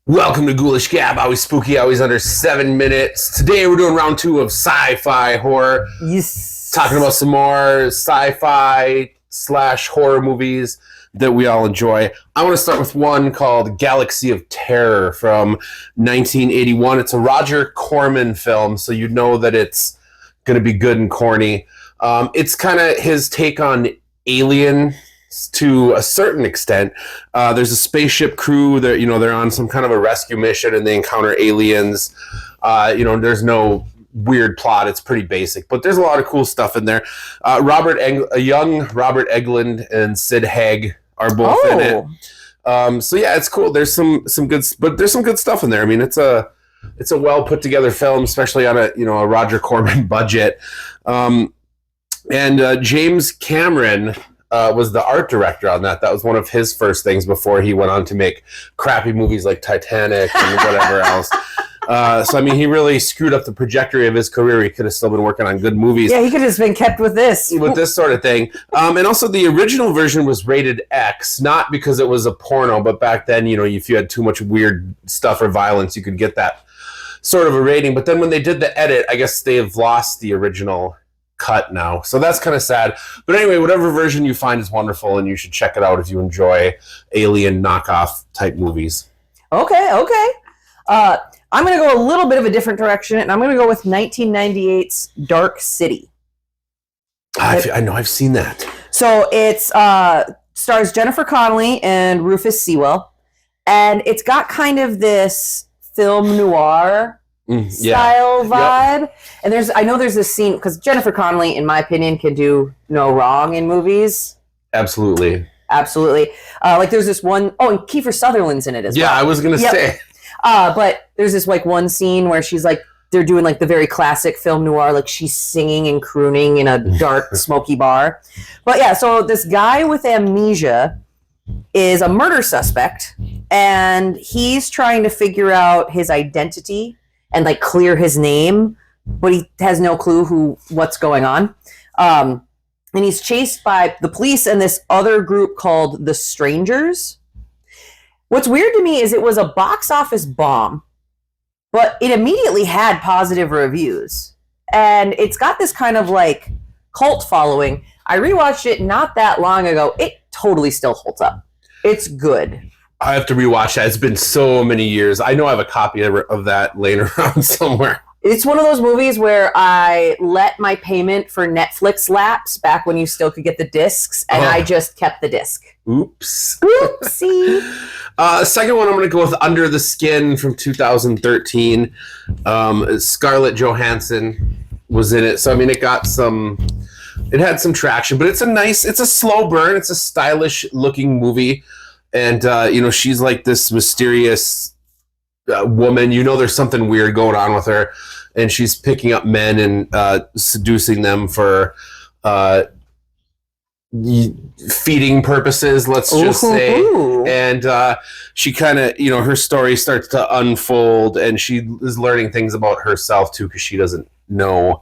Welcome to Ghoulish Gab, always spooky, always under 7 minutes. Today we're doing round 2 of sci-fi horror. Yes. Talking about some more sci-fi / horror movies that we all enjoy. I want to start with one called Galaxy of Terror from 1981. It's a Roger Corman film, so you know that it's going to be good and corny. It's kind of his take on Alien to a certain extent. There's a spaceship crew that they're on some kind of a rescue mission and they encounter aliens. There's no weird plot. It's pretty basic, but there's a lot of cool stuff in there. Young Robert Englund and Sid Haig are both in it. So yeah, it's cool. There's some good, but there's some good stuff in there. I mean, it's a well put together film, especially on a Roger Corman budget. And James Cameron was the art director on that. That was one of his first things before he went on to make crappy movies like Titanic and whatever else. So, I mean, he really screwed up the trajectory of his career. He could have still been working on good movies. Yeah, he could have just been kept with this. With this sort of thing. And also the original version was rated X, not because it was a porno, but back then, if you had too much weird stuff or violence, you could get that sort of a rating. But then when they did the edit, I guess they've lost the original cut now, so that's kind of sad. But anyway, whatever version you find is wonderful, and you should check it out if you enjoy alien knockoff type movies. Okay. I'm going to go a little bit of a different direction, and I'm going to go with 1998's Dark City. I know, I've seen that. So it's stars Jennifer Connelly and Rufus Sewell, and it's got kind of this film noir style vibe. Yep. And I know there's this scene, because Jennifer Connelly, in my opinion, can do no wrong in movies. Absolutely. Like there's this one, and Kiefer Sutherland's in it as well. Yeah, I was going to say. But there's this one scene where she's they're doing the very classic film noir, she's singing and crooning in a dark, smoky bar. But yeah, so this guy with amnesia is a murder suspect, and he's trying to figure out his identity and clear his name, but he has no clue what's going on. And he's chased by the police and this other group called the Strangers. What's weird to me is it was a box office bomb, but it immediately had positive reviews. And it's got this kind of cult following. I rewatched it not that long ago. It totally still holds up. It's good. I have to rewatch that. It's been so many years. I know I have a copy of that laying around somewhere. It's one of those movies where I let my payment for Netflix lapse back when you still could get the discs, and I just kept the disc. Oops. Oopsie. Second one, I'm going to go with Under the Skin from 2013. Scarlett Johansson was in it. So, I mean, it had some traction, but it's a slow burn. It's a stylish looking movie. And, she's this mysterious woman. There's something weird going on with her. And she's picking up men and seducing them for feeding purposes, let's just say. And she kind of, her story starts to unfold. And she is learning things about herself, too, because she doesn't know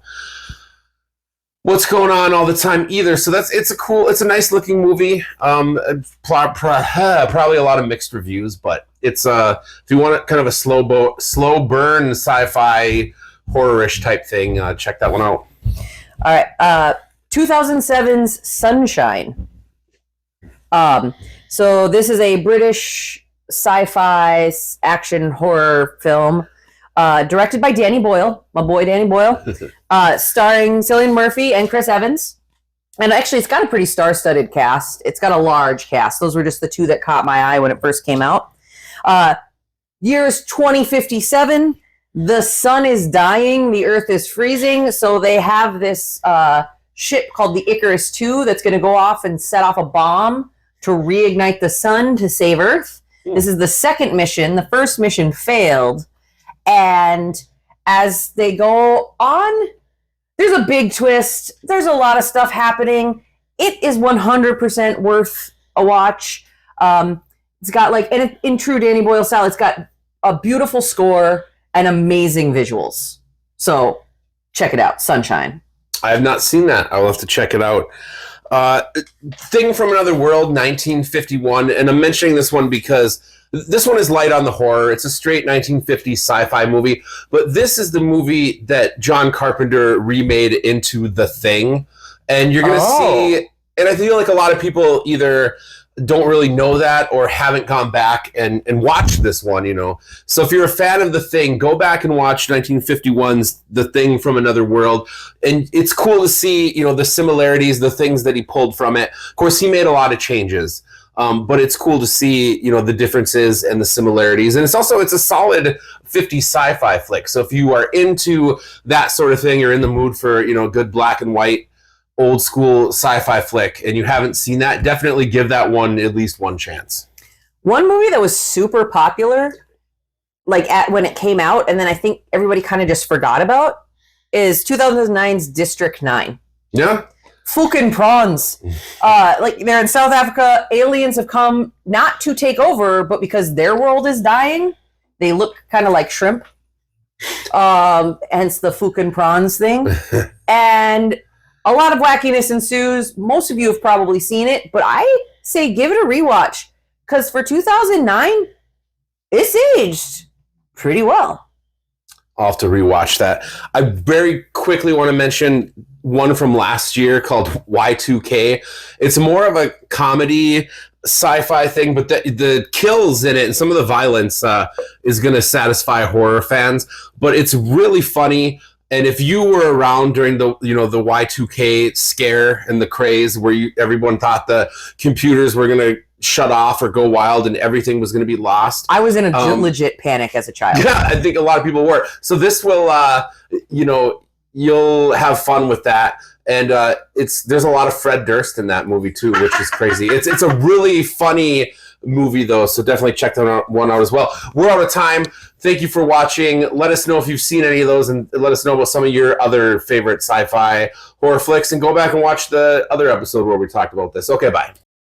what's going on all the time either. So it's a nice looking movie. Probably a lot of mixed reviews, but it's if you want kind of a slow burn sci-fi horror-ish type thing, check that one out. All right, 2007's Sunshine. So this is a British sci-fi action horror film. Directed by Danny Boyle, my boy Danny Boyle, starring Cillian Murphy and Chris Evans. And actually, it's got a pretty star-studded cast. It's got a large cast. Those were just the two that caught my eye when it first came out. Year's 2057. The sun is dying. The earth is freezing. So they have this ship called the Icarus II that's going to go off and set off a bomb to reignite the sun to save Earth. This is the second mission. The first mission failed. And as they go on, there's a big twist. There's a lot of stuff happening. It is 100% worth a watch. It's got and in true Danny Boyle style, it's got a beautiful score and amazing visuals. So check it out, Sunshine. I have not seen that. I'll have to check it out. Thing from Another World, 1951, and I'm mentioning this one because This one is light on the horror. It's a straight 1950s sci-fi movie, but this is the movie that John Carpenter remade into The Thing. And you're going to see, and I feel like a lot of people either don't really know that or haven't gone back and watched this one, you know. So if you're a fan of The Thing, go back and watch 1951's The Thing from Another World. And it's cool to see, you know, the similarities, the things that he pulled from it. Of course, he made a lot of changes. But it's cool to see, you know, the differences and the similarities. And it's a solid 50s sci-fi flick. So if you are into that sort of thing, you're in the mood for, you know, good black and white, old school sci-fi flick, and you haven't seen that, definitely give that one at least one chance. One movie that was super popular, like when it came out, and then I think everybody kind of just forgot about, is 2009's District 9. Yeah. Fucking prawns. Like they're in South Africa. Aliens have come not to take over, but because their world is dying, they look kind of like shrimp. Hence the fucking prawns thing. And a lot of wackiness ensues. Most of you have probably seen it, but I say give it a rewatch because for 2009, it's aged pretty well. I'll have to rewatch that. I very quickly want to mention one from last year called Y2K. It's more of a comedy sci-fi thing, but the kills in it and some of the violence is going to satisfy horror fans. But it's really funny. And if you were around during the Y2K scare and the craze where everyone thought the computers were going to shut off or go wild and everything was going to be lost. I was in a legit panic as a child. Yeah, I think a lot of people were. So this will, you'll have fun with that. And there's a lot of Fred Durst in that movie too, which is crazy. It's a really funny movie though, so definitely check that one out as well. We're out of time. Thank you for watching. Let us know if you've seen any of those, and let us know about some of your other favorite sci-fi horror flicks, and go back and watch the other episode where we talked about this. Okay, bye.